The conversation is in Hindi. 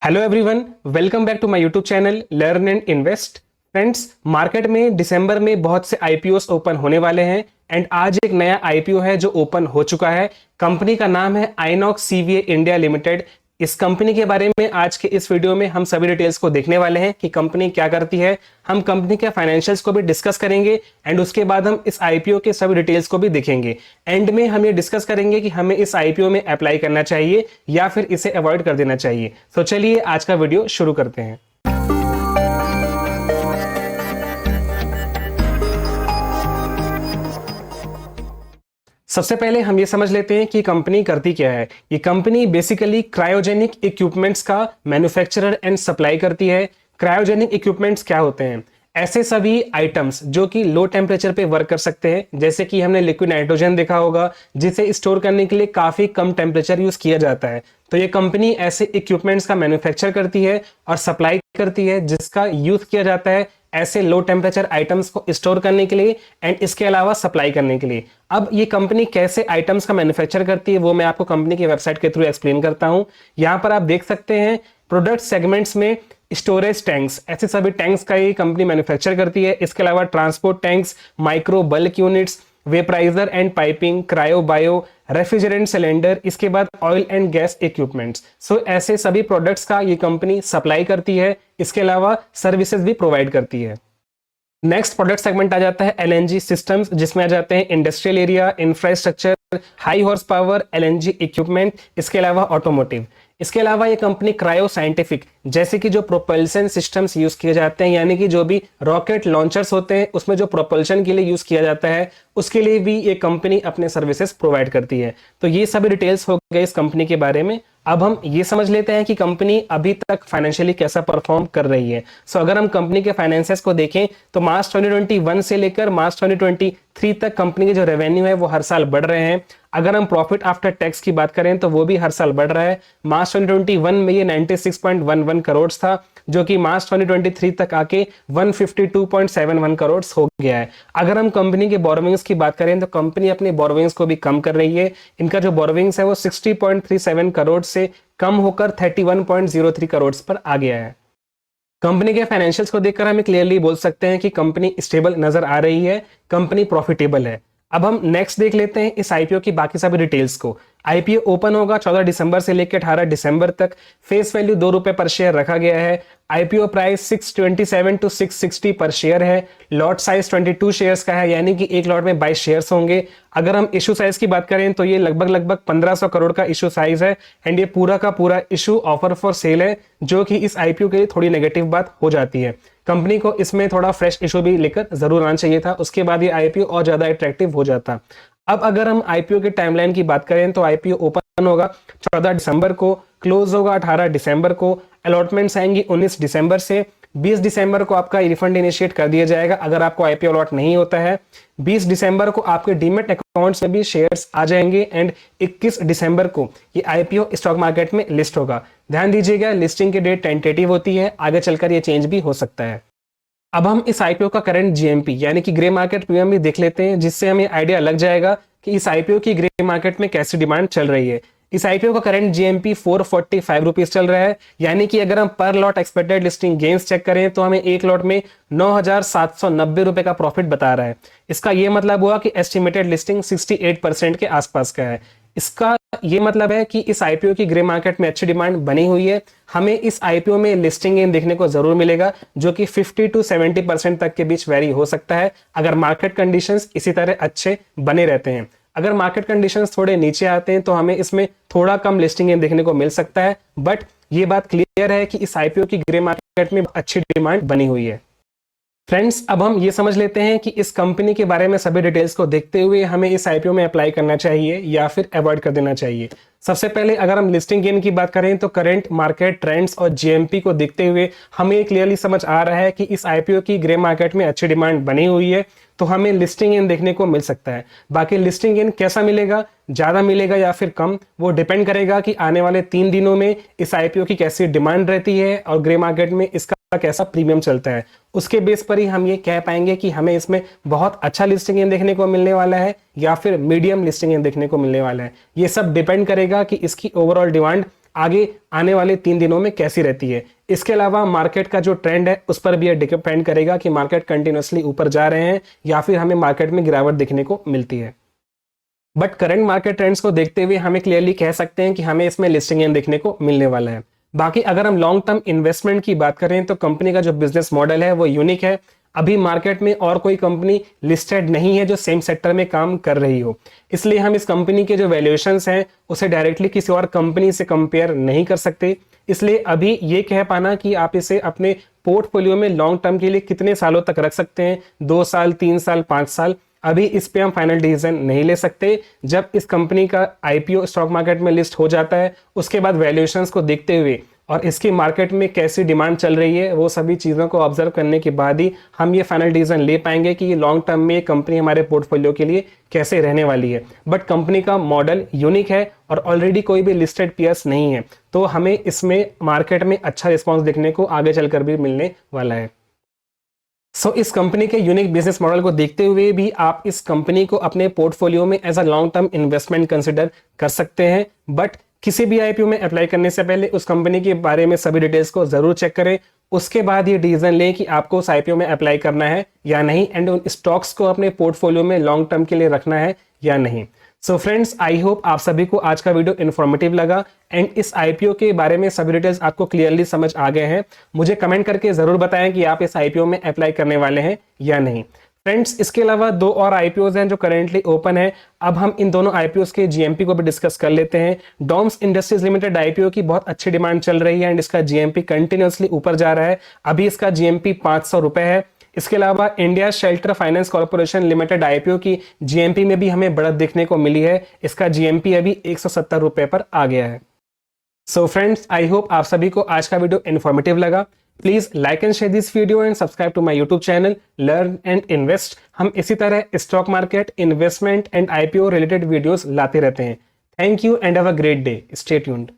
Hello everyone, welcome back to my YouTube channel learn and invest. Friends, market में दिसंबर में बहुत से आईपीओस ओपन होने वाले हैं एंड आज एक नया आईपीओ है जो ओपन हो चुका है। कंपनी का नाम है आइनॉक्स सीवीए इंडिया लिमिटेड। इस कंपनी के बारे में आज के इस वीडियो में हम सभी डिटेल्स को देखने वाले हैं कि कंपनी क्या करती है। हम कंपनी के फाइनेंशियल्स को भी डिस्कस करेंगे एंड उसके बाद हम इस आईपीओ के सभी डिटेल्स को भी देखेंगे। एंड में हम ये डिस्कस करेंगे कि हमें इस आईपीओ में अप्लाई करना चाहिए या फिर इसे अवॉइड कर देना चाहिए। तो चलिए आज का वीडियो शुरू करते हैं। सबसे पहले हम ये समझ लेते हैं कि कंपनी करती क्या है। ये कंपनी बेसिकली क्रायोजेनिक इक्विपमेंट्स का मैन्युफैक्चरर एंड सप्लाई करती है। क्रायोजेनिक इक्विपमेंट्स क्या होते हैं? ऐसे सभी आइटम्स जो कि लो टेम्परेचर पे वर्क कर सकते हैं, जैसे कि हमने लिक्विड नाइट्रोजन देखा होगा जिसे स्टोर करने के लिए काफी कम टेम्परेचर यूज किया जाता है। तो ये कंपनी ऐसे इक्विपमेंट्स का मैन्युफैक्चर करती है और सप्लाई करती है जिसका यूज किया जाता है ऐसे लो टेम्परेचर आइटम्स को स्टोर करने के लिए एंड इसके अलावा सप्लाई करने के लिए। अब ये कंपनी कैसे आइटम्स का मैन्युफैक्चर करती है वो मैं आपको कंपनी की वेबसाइट के थ्रू एक्सप्लेन करता हूं। यहां पर आप देख सकते हैं प्रोडक्ट सेगमेंट्स में स्टोरेज टैंक्स, ऐसे सभी टैंक्स का ये कंपनी मैन्युफैक्चर करती है। इसके अलावा transport tanks, micro bulk units, vaporiser and piping, cryo bio, refrigerant cylinder, इसके बाद oil and gas equipments. So ऐसे सभी प्रोडक्ट्स का ये कंपनी सप्लाई करती है। इसके अलावा सर्विसेज भी प्रोवाइड करती है। नेक्स्ट प्रोडक्ट सेगमेंट आ जाता है एलएनजी सिस्टम्स, जिसमें आ जाते हैं industrial area, infrastructure, high horse power LNG equipment, इसके अलावा ऑटोमोटिव। इसके अलावा ये कंपनी क्रायो साइंटिफिक, जैसे कि जो प्रोपल्शन सिस्टम्स यूज किए जाते हैं, यानी कि जो भी रॉकेट लॉन्चर्स होते हैं उसमें जो प्रोपल्शन के लिए यूज किया जाता है, उसके लिए भी ये कंपनी अपने सर्विसेज प्रोवाइड करती है। तो ये सभी डिटेल्स हो गए इस कंपनी के बारे में। अब हम ये समझ लेते हैं कि कंपनी अभी तक फाइनेंशियली कैसा परफॉर्म कर रही है। सो अगर हम कंपनी के फाइनेंसेस को देखें तो मार्च 2021 से लेकर मार्च 2023 तक कंपनी के जो रेवेन्यू है वो हर साल बढ़ रहे हैं। अगर हम प्रॉफिट आफ्टर टैक्स की बात करें तो वो भी हर साल बढ़ रहा है। मार्च 2021 में ये 96.11 करोड़ था, जो कि मार्च 2023 तक आके 152.71 करोड़ हो गया है। अगर हम कंपनी के बोरोविंग्स की बात करें तो कंपनी अपने बोरोविंग्स को भी कम कर रही है। इनका जो बोरोविंग्स है वो 60.37 करोड़ से कम होकर 31.03 करोड़ पर आ गया है। कंपनी के फाइनेंशियल्स को देखकर हमें क्लियरली बोल सकते हैं कि कंपनी स्टेबल नजर आ रही है, कंपनी प्रॉफिटेबल है। अब हम नेक्स्ट देख लेते हैं इस आईपीओ की बाकी सभी डिटेल्स को। आईपीओ ओपन होगा 14 दिसंबर से लेकर 18 दिसंबर तक। फेस वैल्यू ₹2 पर शेयर रखा गया है। आईपीओ प्राइस 627 टू 660 पर शेयर है। लॉट साइज 22 शेयर्स का है, यानी कि एक लॉट में 22 शेयर्स होंगे। अगर हम इशू साइज की बात करें तो ये लगभग 1500 करोड़ का इशू साइज है एंड ये पूरा का पूरा इशू ऑफर फॉर सेल है, जो कि इस आईपीओ के लिए थोड़ी नेगेटिव बात हो जाती है। कंपनी को इसमें थोड़ा फ्रेश इशू भी लेकर जरूर आना चाहिए था, उसके बाद ये आईपीओ और ज्यादा अट्रैक्टिव हो जाता। अब अगर हम आईपीओ के टाइमलाइन की बात करें तो आईपीओ ओपन होगा 14 दिसंबर को, क्लोज होगा 18 दिसंबर को। अलॉटमेंट्स आएंगी 19 दिसंबर से। 20 दिसंबर को आपका रिफंड इनिशिएट कर दिया जाएगा अगर आपको आईपीओ अलॉट नहीं होता है। 20 दिसंबर को आपके डीमेट अकाउंट्स में भी शेयर्स आ जाएंगे एंड 21 दिसंबर को ये आईपीओ स्टॉक मार्केट में लिस्ट होगा। ध्यान दीजिएगा, लिस्टिंग की डेट टेंटेटिव होती है, आगे चलकर ये चेंज भी हो सकता है। अब हम इस आईपीओ का करंट जीएमपी यानी कि ग्रे मार्केट प्रीमियम भी देख लेते हैं, जिससे हमें आइडिया लग जाएगा कि इस आईपीओ की ग्रे मार्केट में कैसी डिमांड चल रही है। इस आईपीओ का करंट जीएमपी 445 रुपीज चल रहा है, यानी कि अगर हम per lot expected listing gains check करें तो हमें एक लॉट में 9,790 रुपए का प्रॉफिट बता रहा है। इसका यह मतलब हुआ कि एस्टिमेटेड लिस्टिंग 68% के आसपास का है। इसका ये मतलब है कि इस आईपीओ की ग्रे मार्केट में अच्छी डिमांड बनी हुई है। हमें इस आईपीओ में लिस्टिंग गेन देखने को जरूर मिलेगा, जो कि 50 to 70% तक के बीच वेरी हो सकता है अगर मार्केट कंडीशंस इसी तरह अच्छे बने रहते हैं। अगर मार्केट कंडीशंस थोड़े नीचे आते हैं तो हमें इसमें थोड़ा कम लिस्टिंग गेन देखने को मिल सकता है, बट ये बात क्लियर है कि इस आईपीओ की ग्रे मार्केट में अच्छी डिमांड बनी हुई है। फ्रेंड्स, अब हम ये समझ लेते हैं कि इस कंपनी के बारे में सभी डिटेल्स को देखते हुए हमें इस आईपीओ में अप्लाई करना चाहिए या फिर अवॉइड कर देना चाहिए। सबसे पहले अगर हम लिस्टिंग गेन की बात करें तो करंट मार्केट ट्रेंड्स और जीएमपी को देखते हुए हमें क्लियरली समझ आ रहा है कि इस आईपीओ की ग्रे मार्केट में अच्छी डिमांड बनी हुई है, तो हमें लिस्टिंग गेन देखने को मिल सकता है। बाकी लिस्टिंग गेन कैसा मिलेगा, ज्यादा मिलेगा या फिर कम, वो डिपेंड करेगा कि आने वाले 3 दिनों में इस आईपीओ की कैसी डिमांड रहती है और ग्रे मार्केट में इसका कैसा प्रीमियम चलता है। उसके बेस पर ही हम ये कह पाएंगे कि हमें इसमें बहुत अच्छा लिस्टिंग गेन देखने को मिलने वाला है या फिर मीडियम लिस्टिंग गेन देखने को मिलने वाला है। ये सब डिपेंड करेगा कि इसकी ओवरऑल डिमांड आगे आने वाले 3 दिनों में कैसी रहती है। इसके अलावा मार्केट का जो ट्रेंड है उस पर भी यह डिपेंड करेगा कि मार्केट कंटिन्यूसली ऊपर जा रहे हैं या फिर हमें मार्केट में गिरावट दिखने को मिलती है। बट करंट मार्केट ट्रेंड्स को देखते हुए हमें क्लियरली कह सकते हैं कि हमें इसमें लिस्टिंग गेन देखने को मिलने वाला है। बाकी अगर हम लॉन्ग टर्म इन्वेस्टमेंट की बात करें तो कंपनी का जो बिजनेस मॉडल है वो यूनिक है। अभी मार्केट में और कोई कंपनी लिस्टेड नहीं है जो सेम सेक्टर में काम कर रही हो, इसलिए हम इस कंपनी के जो वैल्यूएशंस हैं उसे डायरेक्टली किसी और कंपनी से कंपेयर नहीं कर सकते। इसलिए अभी ये कह पाना कि आप इसे अपने पोर्टफोलियो में लॉन्ग टर्म के लिए कितने सालों तक रख सकते हैं, 2 साल, 3 साल, 5 साल, अभी इस पे हम फाइनल डिसीजन नहीं ले सकते। जब इस कंपनी का आईपीओ स्टॉक मार्केट में लिस्ट हो जाता है उसके बाद वैल्यूएशंस को देखते हुए और इसकी मार्केट में कैसी डिमांड चल रही है वो सभी चीज़ों को ऑब्जर्व करने के बाद ही हम ये फाइनल डिसीजन ले पाएंगे कि लॉन्ग टर्म में ये कंपनी हमारे पोर्टफोलियो के लिए कैसे रहने वाली है। बट कंपनी का मॉडल यूनिक है और ऑलरेडी कोई भी लिस्टेड पीयर्स नहीं है, तो हमें इसमें मार्केट में अच्छा रिस्पॉन्स देखने को आगे चलकर भी मिलने वाला है। सो इस कंपनी के यूनिक बिजनेस मॉडल को देखते हुए भी आप इस कंपनी को अपने पोर्टफोलियो में as a long term investment consider कर सकते हैं। बट किसी भी आईपीओ में अप्लाई करने से पहले उस कंपनी के बारे में सभी डिटेल्स को जरूर चेक करें, उसके बाद ये डिसीजन लें कि आपको उस आईपीओ में अप्लाई करना है या नहीं एंड उन स्टॉक्स को अपने पोर्टफोलियो में लॉन्ग टर्म के लिए रखना है या नहीं। सो फ्रेंड्स, आई होप आप सभी को आज का वीडियो इन्फॉर्मेटिव लगा एंड इस आईपीओ के बारे में सभी डिटेल्स आपको क्लियरली समझ आ गए हैं। मुझे कमेंट करके जरूर बताएं कि आप इस आईपीओ में अप्लाई करने वाले हैं या नहीं। फ्रेंड्स, इसके अलावा 2 और आईपीओज हैं जो करेंटली ओपन है। अब हम इन दोनों आईपीओज के जीएमपी को भी डिस्कस कर लेते हैं। डॉम्स इंडस्ट्रीज लिमिटेड आईपीओ की बहुत अच्छी डिमांड चल रही है एंड इसका जीएमपी कंटिन्यूअसली ऊपर जा रहा है। अभी इसका जीएमपी 500 रुपए है। इसके अलावा India shelter finance corporation limited IPO की जीएमपी में भी हमें बढ़त देखने को मिली है। इसका जीएमपी अभी 170 रुपए पर आ गया है। सो फ्रेंड्स, आई होप आप सभी को आज का वीडियो इन्फॉर्मेटिव लगा। Please like and share this video and subscribe to my YouTube channel learn and invest. हम इसी तरह stock market, investment and IPO related videos लाते रहते हैं। Thank you and have a great day. Stay tuned.